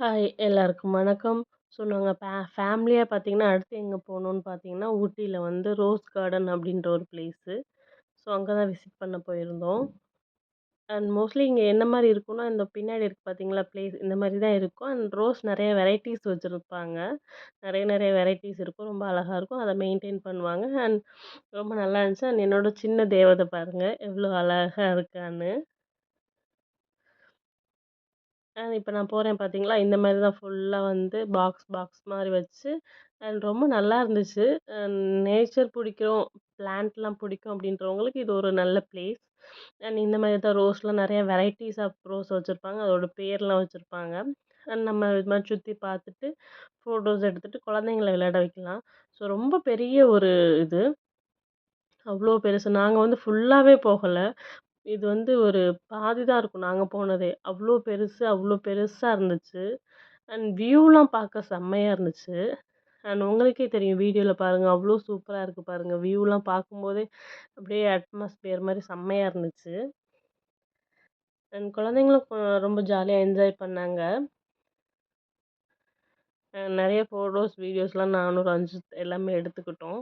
Hi எல்லாருக்கும் வணக்கம். So நாங்க ஃபேமிலியா பார்த்தீங்கன்னா, அடுத்து எங்க போனோம்னு பார்த்தீங்கன்னா, ஊட்டியில வந்து ரோஸ் கார்டன் அப்படின்ற ஒரு பிளேஸு. ஸோ அங்க தான் விசிட் பண்ண போயிருந்தோம். அண்ட் மோஸ்ட்லி இங்க என்ன மாரி இருக்கும்னா, இந்த பின்னாடி இருக்கு பார்த்தீங்களா பிளேஸ் இந்த மாரி தான் இருக்கும். அண்ட் ரோஸ் நெறைய வெரைட்டிஸ் வச்சிருப்பாங்க. நெறைய நெறைய வெரைட்டிஸ் இருக்கும். ரொம்ப அழகா இருக்கும். அத மெயின்டெயின் பண்ணுவாங்க. அண்ட் ரொம்ப நல்லா இருந்துச்சு. அண்ட் என்னோட சின்ன தேவத பாருங்க, எவ்வளோ அழகா இருக்கான்னு. இப்ப நான் போறேன் பார்த்தீங்களா, இந்த மாரி தான் ஃபுல்லா வந்து பாக்ஸ் பாக்ஸ் மாரி வச்சு அண்ட் ரொம்ப நல்லா இருந்துச்சு. அ நேச்சர் பிடிக்கும், பிளான்ட்லாம் பிடிக்கும் அப்படின்றவங்களுக்கு இது ஒரு நல்ல பிளேஸ். அண்ட் இந்த மாரி தான் ரோஸ்லாம் நெறைய வெரைட்டிஸ் ஆஃப் ரோஸ் வச்சிருப்பாங்க. அதோட பேர்லாம் வச்சிருப்பாங்க. அண்ட் நம்ம இது மாரி சுத்தி பார்த்துட்டு, ஃபோட்டோஸ் எடுத்துட்டு குழந்தைங்கள விளையாட வைக்கலாம். ஸோ ரொம்ப பெரிய ஒரு இது. அவ்ளோ பெருசு. நாங்க வந்து ஃபுல்லாவே போகல. இது வந்து ஒரு பாதி தான் இருக்கும் நாங்க போனதே. அவ்ளோ பெருசு, அவ்ளோ பெருசா இருந்துச்சு. அண்ட் வியூலாம் பார்க்க செம்மையா இருந்துச்சு. அண்ட் உங்களுக்கே தெரியும் வீடியோல பாருங்க. அவ்ளோ சூப்பரா இருக்கு பாருங்க. வியூலாம் பார்க்கும்போதே அப்படியே அட்மாஸ்பியர் மாரி செம்மையா இருந்துச்சு. அண்ட் குழந்தைங்களும் ரொம்ப ஜாலியா என்ஜாய் பண்ணாங்க. நெறைய ஃபோட்டோஸ், வீடியோஸ்லாம் நானும் ரஞ்சித் எல்லாமே எடுத்துக்கிட்டோம்.